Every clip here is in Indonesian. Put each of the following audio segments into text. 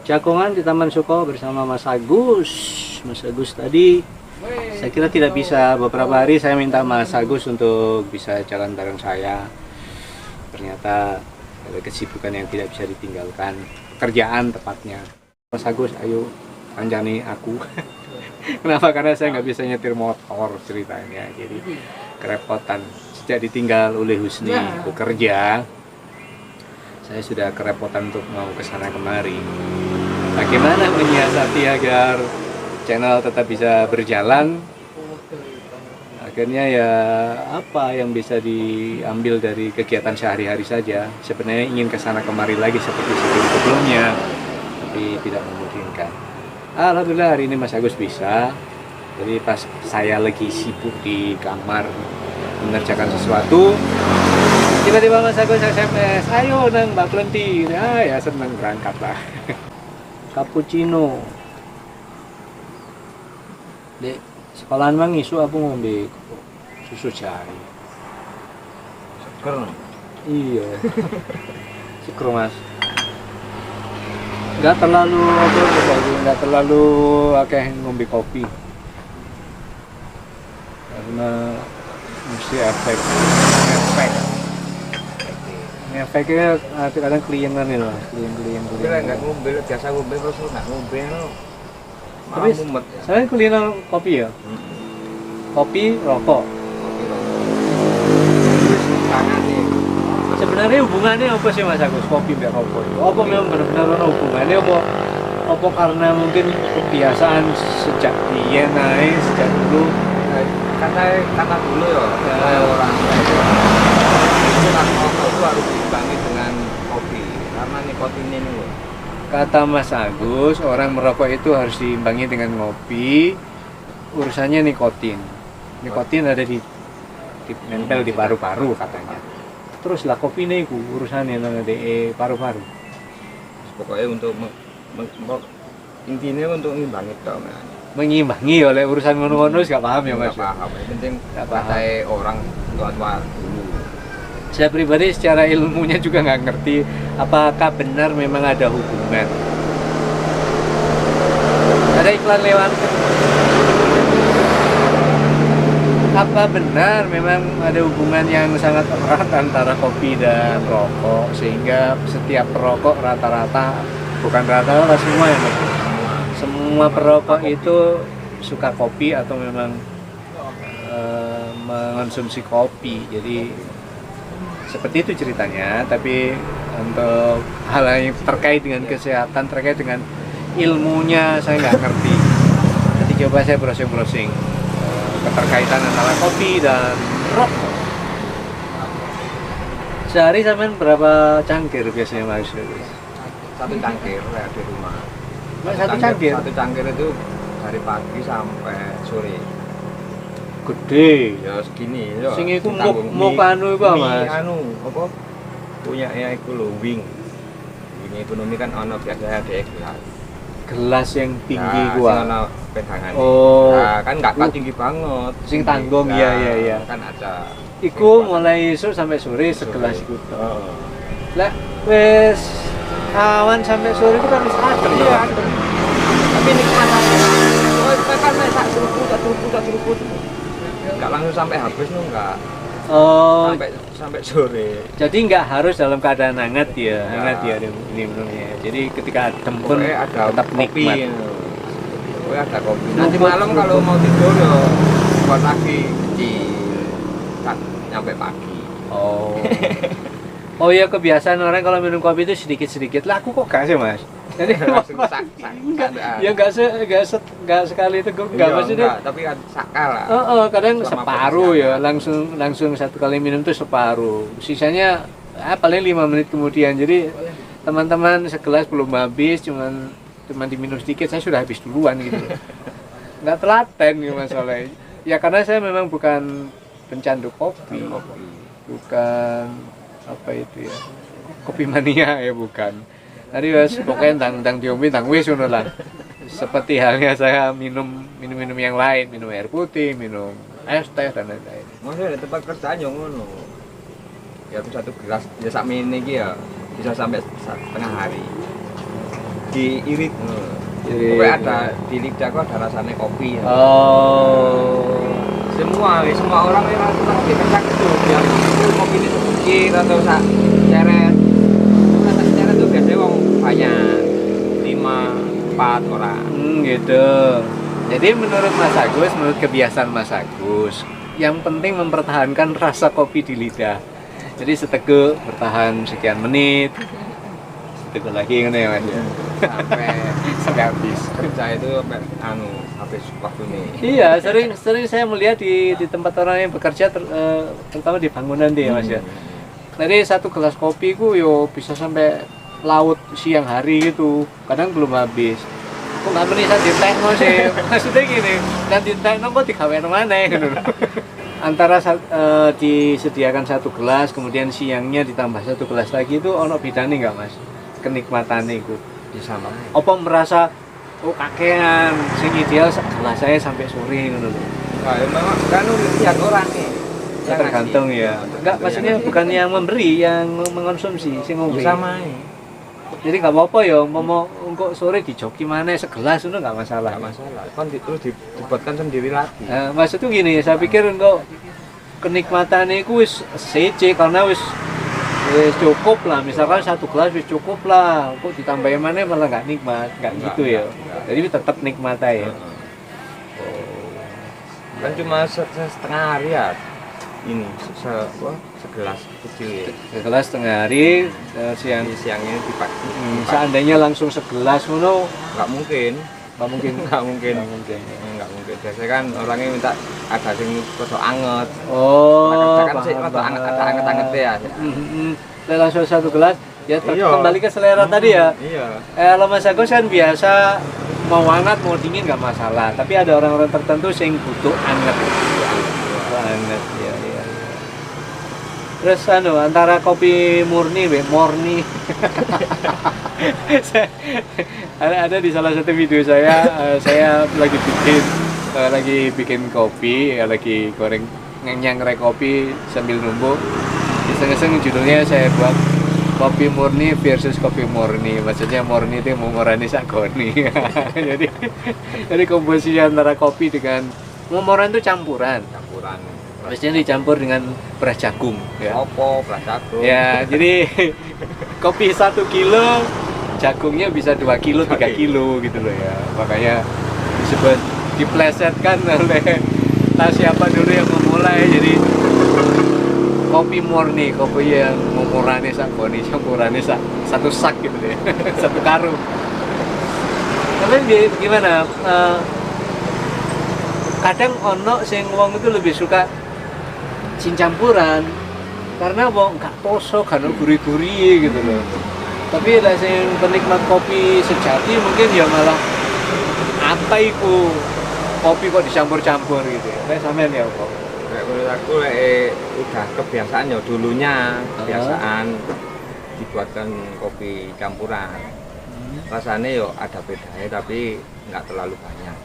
Jagongan di Taman Suko bersama Mas Agus. Mas Agus tadi saya kira tidak bisa, beberapa hari saya minta Mas Agus untuk bisa jalan bareng saya. Ternyata ada kesibukan yang tidak bisa ditinggalkan, pekerjaan tepatnya. Mas Agus, ayo kanjani aku. Kenapa? Karena saya nggak bisa nyetir motor ceritanya, jadi kerepotan. Sejak ditinggal oleh Husni bekerja, saya sudah kerepotan untuk mau ke sana kemari. Bagaimana menyiasati agar channel tetap bisa berjalan? Akhirnya ya apa yang bisa diambil dari kegiatan sehari-hari saja. Sebenarnya ingin ke sana kemari lagi seperti sebelumnya, tapi tidak memungkinkan. Alhamdulillah hari ini Mas Agus bisa. Jadi pas saya lagi sibuk di kamar mengerjakan sesuatu, tiba-tiba Mas Agus SMS, ayo nang Mbak Plenti. Ya seneng, berangkat lah. Cappuccino. Dek, sekolahan mang isu aku ngombe susu jari. Seger. Iya. Seger Mas. Nggak terlalu akeh ngombe kopi. Karena mesti efek. Efeknya kadang kliengan itu Mas, klien. Kira nggak ngombe, biasa ngombe terus nggak ngombe lo. Tapi saya kuliner kopi ya. Kopi, rokok. Sebenarnya hubungannya apa sih Mas Agus, kopi dan rokok itu? Apa memang benar-benar ada hubungannya apa karena mungkin kebiasaan sejak dia naik sejak dulu? Kata dulu ya, orang rokok itu harus diimbangi dengan kopi karena nikotinnya ini loh. Kata Mas Agus, orang merokok itu harus diimbangi dengan ngopi. Urusannya nikotin. Nikotin ada di nempel di paru-paru katanya. Terus lah kopi ini urusannya nang di paru-paru. Pokoknya untuk intinya untuk mengimbangi toh. Mengimbangi oleh urusan ngono-ngono nggak paham ya Mas. Nggak paham, yang penting Nggak paham. katai orang tua-tua dulu. Saya pribadi secara ilmunya juga nggak ngerti apakah benar memang ada hubungan. Ada iklan lewat. Apa benar memang ada hubungan yang sangat erat antara kopi dan rokok sehingga setiap perokok rata-rata, bukan rata-rata semua ya Mas. Semua perokok itu suka kopi atau memang mengonsumsi kopi. Jadi seperti itu ceritanya, tapi untuk hal yang terkait dengan kesehatan, terkait dengan ilmunya saya nggak ngerti. Nanti coba saya browsing keterkaitan antara kopi dan rokok. Sehari sampean berapa cangkir biasanya Mas? Satu cangkir ya di rumah. Satu cangkir? Satu cangkir itu dari pagi sampai sore. Gede. Ya segini ya. Sing iku muk anu iku Mas. Anu apa? Punya ya iku lho wing. Wing ekonomi kan ono biasa ada gelas. Gelas yang tinggi Ya, gua. sing ono pegangan. Oh. Nah, kan enggak tinggi banget. Sing tanggung, Nah, iya. Kan ada. Iku mulai esuk sampai sore segelas iku. Heeh. Lah wis awan sampai sore itu kan wis adem Iya, ya. adem. Tapi nikmat aja. Oh, kan sak seruput. Enggak langsung sampai habis no enggak. Oh, Sampai sore. jadi nggak harus dalam keadaan hangat ya, hangat ya ini minumnya. Jadi ketika adem pun Pokoknya ada tetap kopi. nikmat. Pokoknya ada kopi. Nanti malam kalau mau tidur ya buat lagi kecil. Kan nyampe pagi. Oh. Oh iya, kebiasaan orang kalau minum kopi itu sedikit-sedikit. Lah aku kok gak sih Mas? Jadi Langsung sak. ya nggak sekali itu nggak Iya, maksudnya. enggak, tapi kan sakal lah. Kadang Selama separuh ya, perjalanan. langsung satu kali minum tuh separuh. Sisanya paling 5 menit kemudian. Jadi teman-teman segelas belum habis, cuman diminum sedikit, saya sudah habis duluan gitu. Nggak telaten gitu masalahnya. Ya karena saya memang bukan pencandu kopi, bukan apa itu ya, kopi mania ya bukan. Tadi wes pokoknya tentang diombe tentang wis ngono lah. Seperti halnya saya minum yang lain, minum air putih, minum es teh dan lain-lain. Maksudnya ada tempat kerjaan yang ngono. Ya itu satu gelas ya sak mini iki ya bisa sampai setengah hari. diirit. Irit. Pokoknya ada di lidahku ada rasanya kopi. Ya. Oh. Semua orang yang rasa kopi kecak itu biar itu kopi ini sedikit atau seret. Rasa seret itu biasanya wong banyak 5, 4 orang. Gitu. Jadi menurut Mas Agus, menurut kebiasaan Mas Agus, yang penting mempertahankan rasa kopi di lidah. Jadi seteguk bertahan sekian menit, seteguk lagi gitu ya Mas. Sampai habis. Saya itu habis waktu nih. Iya, sering saya melihat di tempat orang yang bekerja terutama di bangunan dia Mas ya. Jadi satu gelas kopi ku yo bisa sampai laut siang hari gitu. Kadang belum habis. Kok nggak menisan di tekno sih? Maksudnya gini, dan di tekno kok digawein mana gitu. Antara disediakan satu gelas, kemudian siangnya ditambah satu gelas lagi itu ono bedane nggak Mas? Kenikmatannya itu. Bisa banget. Apa merasa kakean, sing ideal segelas saya sampai sore gitu loh. Nah, memang kan lihat orang nih. Ya, tergantung ya. Enggak, maksudnya bukan yang memberi, yang mengonsumsi, sing ngombe. Sama. Jadi nggak apa-apa ya, mau engkau sore dijoki mana segelas itu nggak masalah. Nggak masalah. Kan terus dibuatkan sendiri lagi. Nah, maksud tuh gini, saya pikir engkau kenikmatannya itu wis sece karena wis cukup lah, misalkan satu gelas wis cukup lah, kok ditambahin mana malah nggak nikmat, nggak gitu ya. Jadi tetap nikmat aja. Kan cuma setengah hari ya ini segelas kecil ya. Segelas setengah hari siangnya dipakai. Seandainya langsung segelas ngono nggak mungkin. nggak mungkin. Nggak mungkin. Biasanya kan orangnya minta ada yang kodok anget. Oh, kan sih kodok anget, ada anget ya. Langsung satu gelas ya Iya. kembali ke selera tadi ya. Iya. Kalau Mas Agus kan biasa mau hangat mau dingin nggak masalah, tapi ada orang-orang tertentu yang butuh anget. Banget ya. Terus antara kopi murni ada di salah satu video saya lagi bikin kopi, lagi goreng nyangrai kopi sambil numbuk. Iseng-iseng judulnya saya buat kopi murni versus kopi murni. Maksudnya murni itu murani sakoni. jadi komposisi antara kopi dengan momoran itu campuran. Biasanya dicampur dengan beras jagung ya. Beras jagung. Ya, jadi kopi 1 kilo, jagungnya bisa 2 kilo, 3 kilo gitu loh ya. Makanya disebut diplesetkan oleh siapa dulu yang memulai. Jadi kopi murni, kopi yang murani sakoni, campurannya satu sak gitu deh. Satu karung. Tapi gimana? Kadang ono sing wong itu lebih suka sing campuran karena wong gak poso kan gurih-gurih gitu loh. Tapi lah sing penikmat kopi sejati mungkin ya malah apa itu kopi kok dicampur-campur gitu ya. Kayak sampean ya kok. Menurut aku udah kebiasaan ya dulunya kebiasaan dibuatkan kopi campuran. Rasanya yo ada bedanya tapi nggak terlalu banyak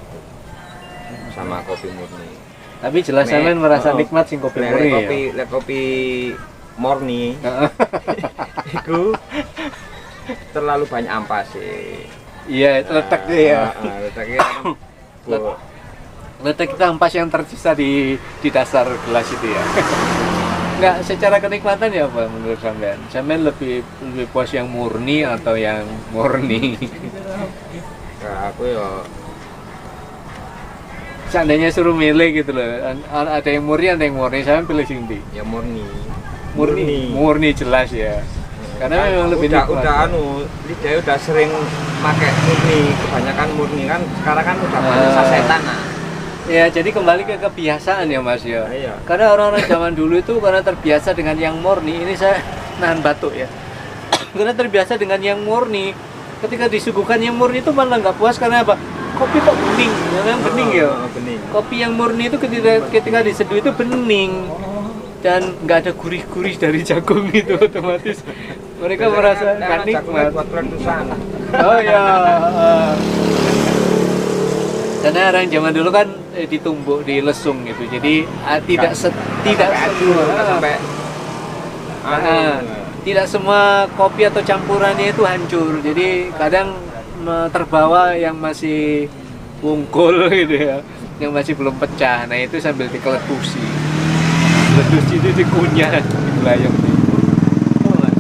sama kopi murni. Tapi jelas sampean merasa nikmat sing kopi murni ya. Kopi murni itu terlalu banyak ampas sih. Iya, letaknya ya. Letaknya letak kita ampas yang tersisa di dasar gelas itu ya. Enggak, secara kenikmatan ya apa menurut sampean? Sampean lebih puas yang murni atau yang murni? Nah, aku ya seandainya suruh milih gitu loh, ada yang murni, ada yang murni, saya pilih sing ndi? Ya murni jelas ya. Karena memang lebih udah lidah udah sering pakai murni, kebanyakan murni kan sekarang kan udah banyak sasetan. Ya, jadi kembali ke kebiasaan ya Mas ya. Iya. Karena orang-orang zaman dulu itu karena terbiasa dengan yang murni, ini saya nahan batuk ya. Karena terbiasa dengan yang murni, ketika disuguhkan yang murni itu malah nggak puas karena apa? Kopi kok bening, memang bening ya. Bening. Kopi yang murni itu ketika diseduh itu bening dan nggak ada gurih-gurih dari jagung itu otomatis mereka merasa nggak nikmat. Oh ya. Karena orang zaman dulu kan ditumbuk, dilesung gitu, jadi tidak tidak semua kopi atau campurannya itu hancur. Jadi kadang terbawa yang masih wungkul gitu ya, yang masih belum pecah. Nah itu sambil dikeletusi, itu dikunyah, digelayang nih. Oh mas,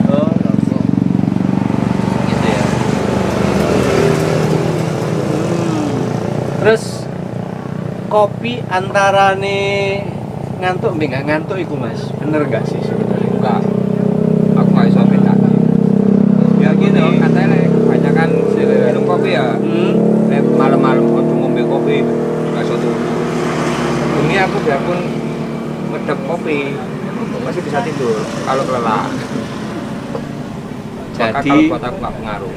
oh langsung gitu ya. Terus kopi antara nih ngantuk nggak ngantuk iku mas, bener nggak sih sebenarnya? Enggak, aku nggak bisa beda. Ya gini, katanya kebanyakan minum kopi ya. Malam-malam waktu ngombe kopi nggak bisa turu. Ini aku biarpun ngedep kopi masih bisa tidur kalau kelelahan. Maka Jadi kalau buat aku nggak pengaruh.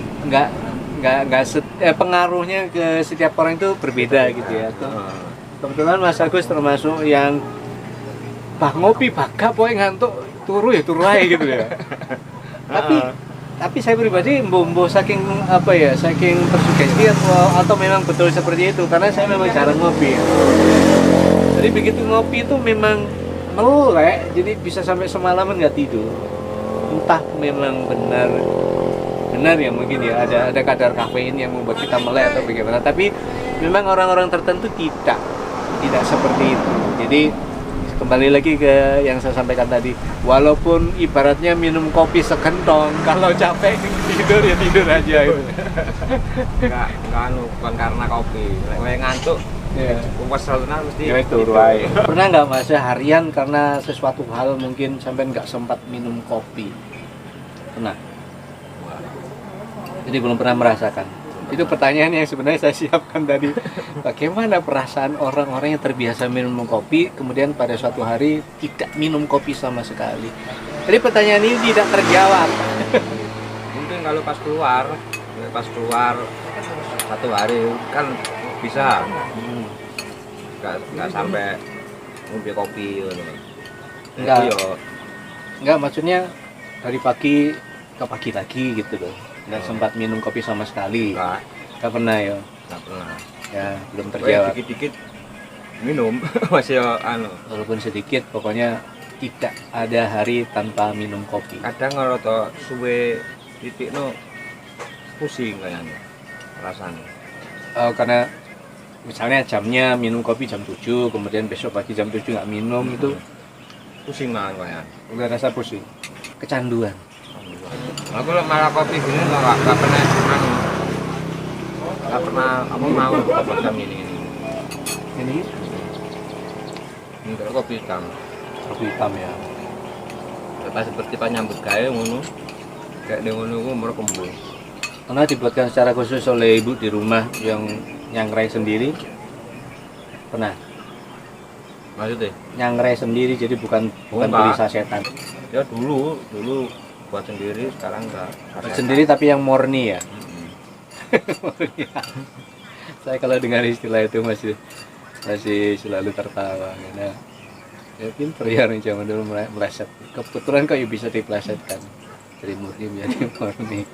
Pengaruhnya ke setiap orang itu berbeda gitu ya. Kebetulan Mas Agus termasuk yang ngopi baka poe ngantuk turu ya turu aja gitu ya. Tapi saya pribadi mbok saking apa ya, saking tersugesti atau memang betul seperti itu, karena saya memang jarang ngopi ya. Jadi begitu ngopi itu memang melek, jadi bisa sampai semalaman nggak tidur. Entah memang benar ya, mungkin ya ada kadar kafein yang membuat kita melek atau bagaimana, tapi memang orang-orang tertentu tidak seperti itu. Jadi kembali lagi ke yang saya sampaikan tadi, walaupun ibaratnya minum kopi sekentong, kalau capek tidur ya tidur aja itu. Enggak bukan karena kopi. Lek ngantuk kesel mesti ya itu ruai. Pernah nggak mas harian karena sesuatu hal mungkin sampai nggak sempat minum kopi? Pernah? Jadi belum pernah merasakan. Itu pertanyaan yang sebenarnya saya siapkan tadi. Bagaimana perasaan orang-orang yang terbiasa minum kopi kemudian pada suatu hari tidak minum kopi sama sekali? Jadi pertanyaan ini tidak terjawab. Mungkin kalau pas keluar satu hari kan bisa nggak sampai ngombe kopi gitu. Enggak, maksudnya dari pagi ke pagi lagi gitu loh. Nggak sempat minum kopi sama sekali. Nggak pernah ya? Nggak pernah. Ya, belum terjawab. Dikit-dikit minum masih Walaupun sedikit, pokoknya tidak ada hari tanpa minum kopi. Kadang kalau suwe titik pusing kayaknya rasanya. Karena misalnya jamnya minum kopi jam 7, kemudian besok pagi jam 7 nggak minum, itu pusing banget kayaknya. udah rasa pusing, kecanduan. Aku malah kopi gini nggak pernah mau macam ini enggak kopi hitam Ya. pas seperti pas nyambut gawe ngono kayak ngono ku merekembul. Karena dibuatkan secara khusus oleh ibu di rumah yang nyangrai sendiri. Pernah? Maksudnya? Nyangrai sendiri, jadi bukan beli sasetan. Ya dulu buat sendiri, sekarang enggak. Sendiri tapi yang murni ya. Saya kalau dengar istilah itu masih selalu tertawa karena ya pinter ya orang zaman dulu meleset. Kebetulan kok bisa diplesetkan dari murni menjadi murni.